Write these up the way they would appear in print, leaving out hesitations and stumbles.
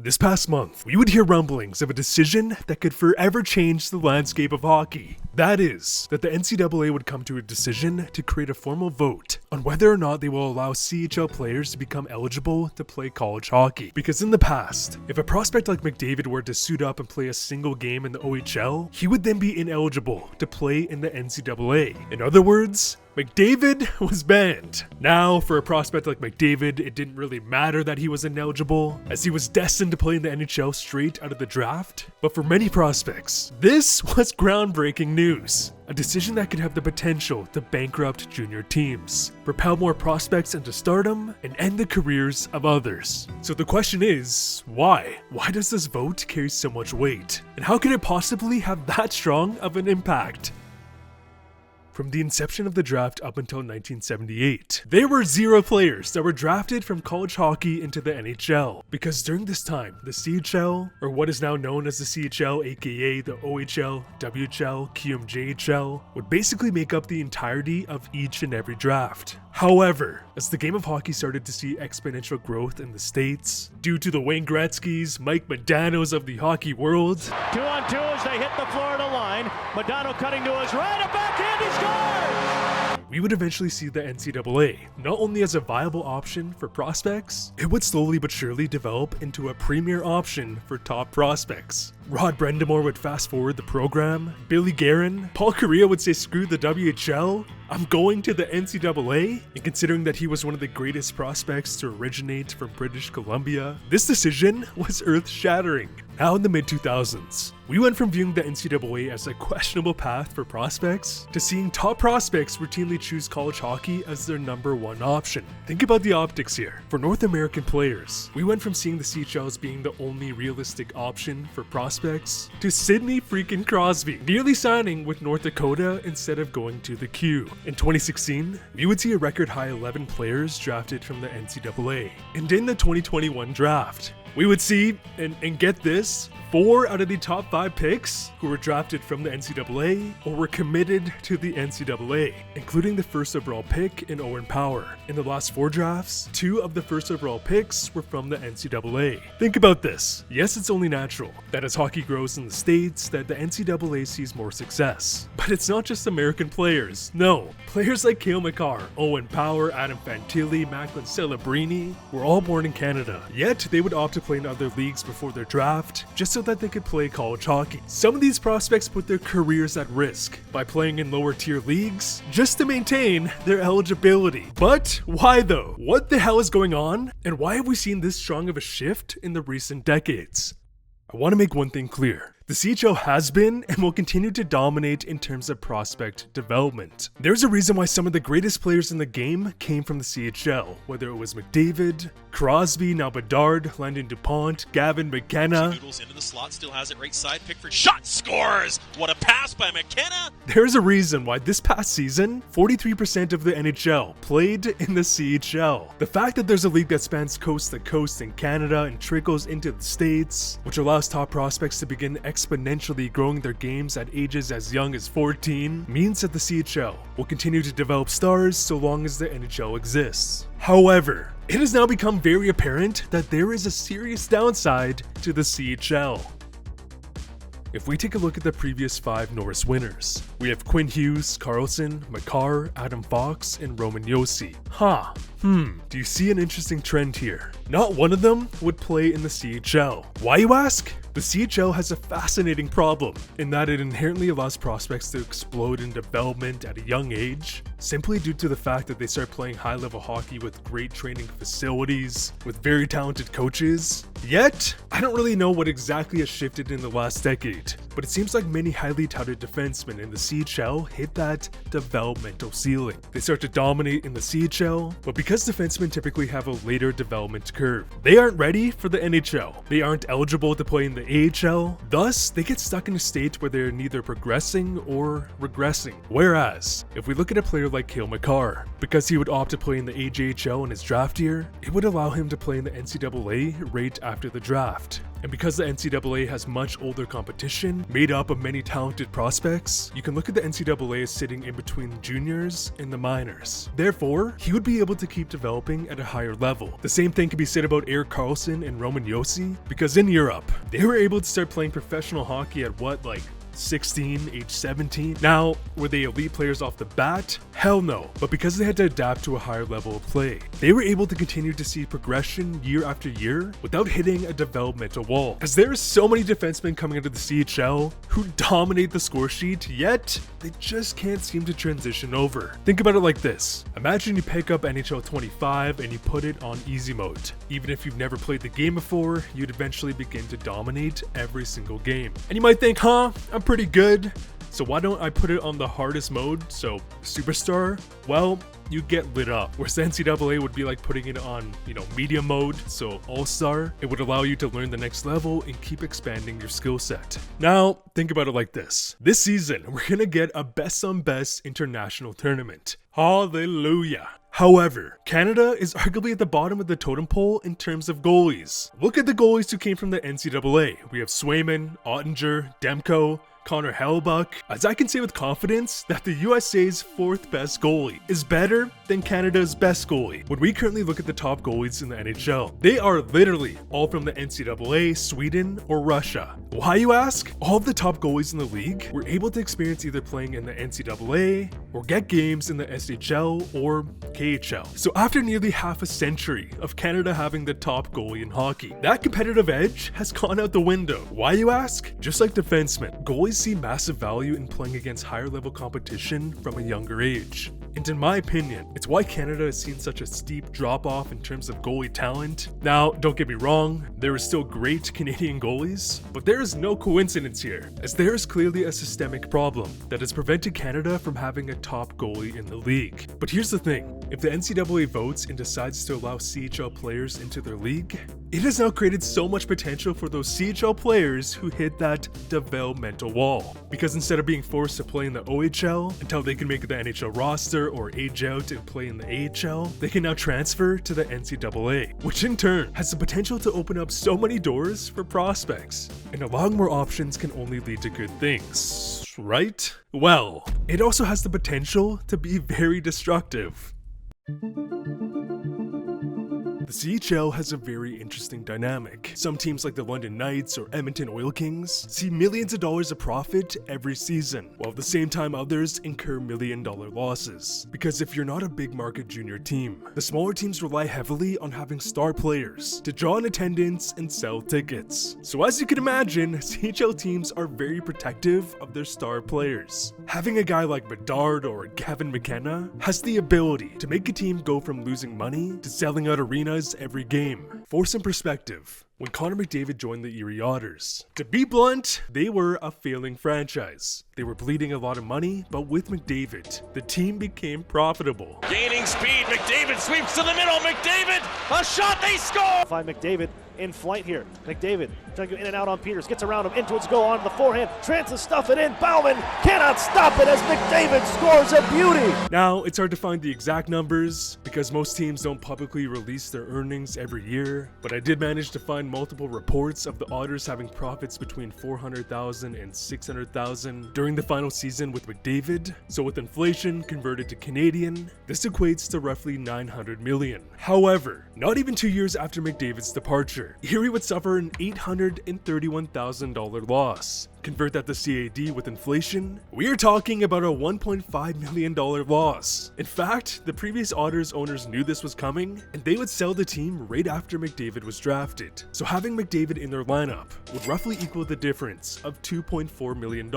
This past month, we would hear rumblings of a decision that could forever change the landscape of hockey. That is, that the NCAA would come to a decision to create a formal vote on whether or not they will allow CHL players to become eligible to play college hockey. Because in the past, if a prospect like McDavid were to suit up and play a single game in the OHL, he would then be ineligible to play in the NCAA. In other words, McDavid was banned. Now, for a prospect like McDavid, it didn't really matter that he was ineligible, as he was destined to play in the NHL straight out of the draft. But for many prospects, this was groundbreaking news. A decision that could have the potential to bankrupt junior teams, propel more prospects into stardom, and end the careers of others. So the question is, why? Why does this vote carry so much weight? And how can it possibly have that strong of an impact? From the inception of the draft up until 1978, there were 0 players that were drafted from college hockey into the NHL. Because during this time, the CHL, or what is now known as the CHL, aka the OHL, WHL, QMJHL, would basically make up the entirety of each and every draft. However, as the game of hockey started to see exponential growth in the States, due to the Wayne Gretzky's, Mike Modanos of the hockey world, 2-on-2 as they hit the Florida line. Modano cutting to his right, a backhand, he scores! we would eventually see the NCAA not only as a viable option for prospects, it would slowly but surely develop into a premier option for top prospects. Rod Brind'Amour would fast forward the program, Billy Guerin, Paul Kariya would say screw the WHL, I'm going to the NCAA, and considering that he was one of the greatest prospects to originate from British Columbia, this decision was earth-shattering. Now in the mid-2000s, we went from viewing the NCAA as a questionable path for prospects to seeing top prospects routinely choose college hockey as their #1 option. Think about the optics here. For North American players, we went from seeing the CHL as being the only realistic option for prospects to Sidney freaking Crosby nearly signing with North Dakota instead of going to the Q. In 2016, we would see a record high 11 players drafted from the NCAA. And in the 2021 draft, we would see, and get this, 4 out of the top 5 picks who were drafted from the NCAA or were committed to the NCAA, including the first overall pick in Owen Power. In the last 4 drafts, 2 of the first overall picks were from the NCAA. Think about this. Yes, it's only natural that as hockey grows in the States, that the NCAA sees more success. But it's not just American players. No, players like Cale Makar, Owen Power, Adam Fantilli, Macklin Celebrini were all born in Canada. Yet, they would opt to play in other leagues before their draft, just so that they could play college hockey. Some of these prospects put their careers at risk by playing in lower tier leagues just to maintain their eligibility. But why though? What the hell is going on? And why have we seen this strong of a shift in the recent decades? I want to make one thing clear. The CHL has been and will continue to dominate in terms of prospect development. There's a reason why some of the greatest players in the game came from the CHL, whether it was McDavid, Crosby, now Bedard, Landon DuPont, Gavin McKenna. Noodles into the slot, still has it right side. Pickford shot, scores! What a pass by McKenna! There's a reason why this past season, 43% of the NHL played in the CHL. The fact that there's a league that spans coast to coast in Canada and trickles into the States, which allows top prospects to begin exponentially growing their games at ages as young as 14, means that the CHL will continue to develop stars so long as the NHL exists. However, it has now become very apparent that there is a serious downside to the CHL. If we take a look at the previous 5 Norris winners, we have Quinn Hughes, Carlson, Makar, Adam Fox, and Roman Josi. Do you see an interesting trend here? Not one of them would play in the CHL. Why, you ask? The CHL has a fascinating problem in that it inherently allows prospects to explode in development at a young age, simply due to the fact that they start playing high-level hockey with great training facilities, with very talented coaches. Yet, I don't really know what exactly has shifted in the last decade, but it seems like many highly touted defensemen in the CHL hit that developmental ceiling. They start to dominate in the CHL, but because defensemen typically have a later development curve, they aren't ready for the NHL. They aren't eligible to play in the AHL, thus they get stuck in a state where they're neither progressing or regressing. Whereas, if we look at a player like Cale Makar, because he would opt to play in the AJHL in his draft year, it would allow him to play in the NCAA right after the draft. And because the NCAA has much older competition, made up of many talented prospects, you can look at the NCAA as sitting in between juniors and the minors. Therefore, he would be able to keep developing at a higher level. The same thing can be said about Erik Karlsson and Roman Josi, because in Europe, they were able to start playing professional hockey at what, like 16, age 17. Now, were they elite players off the bat? Hell no. But because they had to adapt to a higher level of play, they were able to continue to see progression year after year without hitting a developmental wall. As there are so many defensemen coming into the CHL who dominate the score sheet, yet they just can't seem to transition over. Think about it like this. Imagine you pick up NHL 25 and you put it on easy mode. Even if you've never played the game before, you'd eventually begin to dominate every single game. And you might think, I'm pretty good, so why don't I put it on the hardest mode, so superstar? Well, you get lit up. Whereas the NCAA would be like putting it on, medium mode, so all-star. It would allow you to learn the next level and keep expanding your skill set. Now, think about it like this. This season, we're gonna get a best-on-best international tournament. Hallelujah. However, Canada is arguably at the bottom of the totem pole in terms of goalies. Look at the goalies who came from the NCAA. We have Swayman, Ottinger, Demko, Connor Hellebuyck. As I can say with confidence that the USA's 4th best goalie is better than Canada's best goalie. When we currently look at the top goalies in the NHL, they are literally all from the NCAA, Sweden, or Russia. Why, you ask? All of the top goalies in the league were able to experience either playing in the NCAA or get games in the SHL or KHL. So after nearly half a century of Canada having the top goalie in hockey, that competitive edge has gone out the window. Why, you ask? Just like defensemen, goalies see massive value in playing against higher level competition from a younger age. And in my opinion, it's why Canada has seen such a steep drop off in terms of goalie talent. Now, don't get me wrong, there are still great Canadian goalies, but there is no coincidence here, as there is clearly a systemic problem that has prevented Canada from having a top goalie in the league. But here's the thing, if the NCAA votes and decides to allow CHL players into their league, it has now created so much potential for those CHL players who hit that developmental wall. Because instead of being forced to play in the OHL until they can make the NHL roster or age out and play in the AHL, they can now transfer to the NCAA, which in turn has the potential to open up so many doors for prospects. And allowing more options can only lead to good things, right? Well, it also has the potential to be very destructive. The CHL has a very interesting dynamic. Some teams like the London Knights or Edmonton Oil Kings see millions of dollars of profit every season, while at the same time others incur million-dollar losses. Because if you're not a big market junior team, the smaller teams rely heavily on having star players to draw in attendance and sell tickets. So as you can imagine, CHL teams are very protective of their star players. Having a guy like Bedard or Gavin McKenna has the ability to make a team go from losing money to selling out arenas every game. For some perspective, when Connor McDavid joined the Erie Otters, to be blunt, they were a failing franchise. They were bleeding a lot of money, but with McDavid, the team became profitable. Gaining speed, McDavid sweeps to the middle, McDavid, a shot, they score! Find McDavid in flight here. McDavid trying to go in and out on Peters, gets around him, in towards goal, on the forehand, tries to stuff it in, Bauman cannot stop it as McDavid scores a beauty! Now, it's hard to find the exact numbers because most teams don't publicly release their earnings every year, but I did manage to find multiple reports of the Otters having profits between $400,000 and $600,000 during the final season with McDavid. So with inflation converted to Canadian, this equates to roughly $900 million. However, not even 2 years after McDavid's departure, Erie would suffer an $831,000 loss. Convert that to CAD with inflation, we are talking about a $1.5 million loss. In fact, the previous Otters owners knew this was coming, and they would sell the team right after McDavid was drafted. So having McDavid in their lineup would roughly equal the difference of $2.4 million.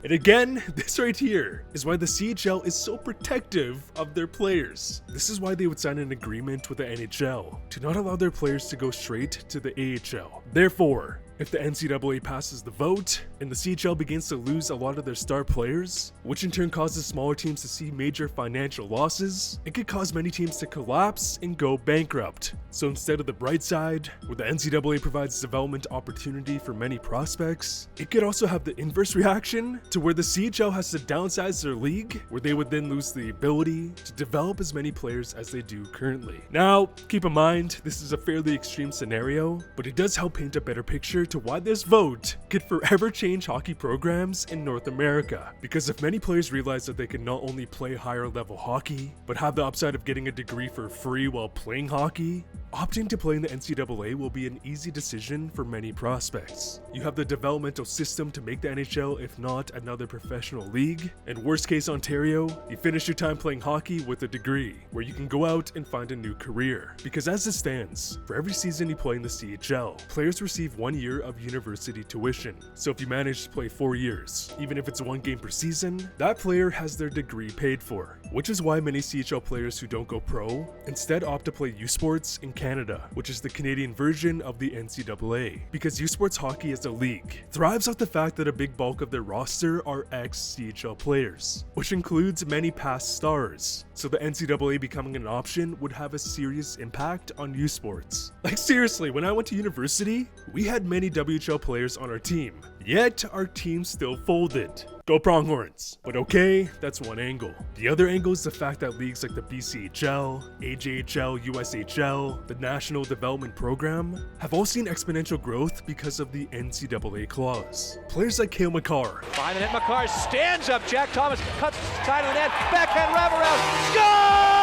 And again, this right here is why the CHL is so protective of their players. This is why they would sign an agreement with the NHL to not allow their players to go straight to the AHL. Therefore, If the NCAA passes the vote, and the CHL begins to lose a lot of their star players, which in turn causes smaller teams to see major financial losses, it could cause many teams to collapse and go bankrupt. So instead of the bright side, where the NCAA provides development opportunity for many prospects, it could also have the inverse reaction to where the CHL has to downsize their league, where they would then lose the ability to develop as many players as they do currently. Now, keep in mind, this is a fairly extreme scenario, but it does help paint a better picture to why this vote could forever change hockey programs in North America. Because if many players realize that they can not only play higher level hockey, but have the upside of getting a degree for free while playing hockey, opting to play in the NCAA will be an easy decision for many prospects. You have the developmental system to make the NHL, if not another professional league, and worst case Ontario, you finish your time playing hockey with a degree, where you can go out and find a new career. Because as it stands, for every season you play in the CHL, players receive 1 year of university tuition. So if you manage to play 4 years, even if it's 1 game per season, that player has their degree paid for. Which is why many CHL players who don't go pro instead opt to play U Sports in Canada, which is the Canadian version of the NCAA. Because U Sports hockey as a league thrives off the fact that a big bulk of their roster are ex-CHL players, which includes many past stars. So the NCAA becoming an option would have a serious impact on U Sports. Like seriously, when I went to university, we had many WHL players on our team, yet our team still folded. Go Pronghorns. But okay, that's one angle. The other angle is the fact that leagues like the BCHL, AJHL, USHL, the National Development Program have all seen exponential growth because of the NCAA clause. Players like Cale Makar, 5-minute Makar stands up, Jack Thomas cuts side of the net, backhand wraparound, score!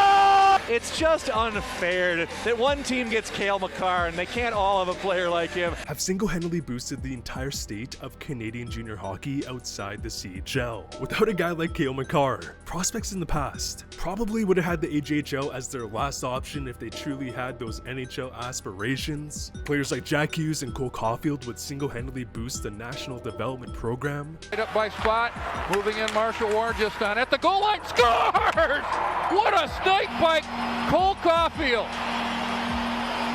It's just unfair that one team gets Cale Makar and they can't all have a player like him. have single-handedly boosted the entire state of Canadian junior hockey outside the CHL. Without a guy like Cale Makar, prospects in the past probably would have had the AJHL as their last option if they truly had those NHL aspirations. Players like Jack Hughes and Cole Caulfield would single-handedly boost the National Development Program. Right up by Spot, moving in Marshall Warren just on at the goal line, scores! What a snake bite, Cole Caulfield!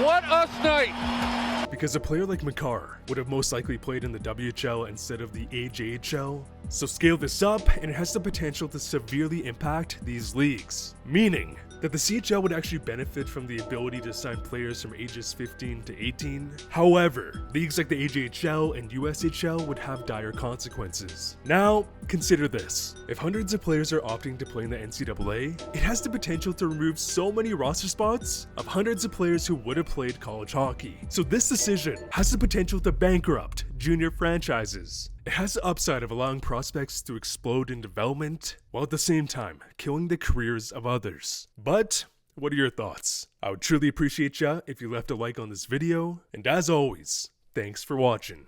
What a snipe! Because a player like Makar would have most likely played in the WHL instead of the AJHL. So scale this up and it has the potential to severely impact these leagues. Meaning that the CHL would actually benefit from the ability to sign players from ages 15 to 18. However, leagues like the AJHL and USHL would have dire consequences. Now, consider this. If hundreds of players are opting to play in the NCAA, it has the potential to remove so many roster spots of hundreds of players who would have played college hockey. So this decision has the potential to bankrupt junior franchises. It has the upside of allowing prospects to explode in development, while at the same time killing the careers of others. But what are your thoughts? I would truly appreciate ya if you left a like on this video, and as always, thanks for watching.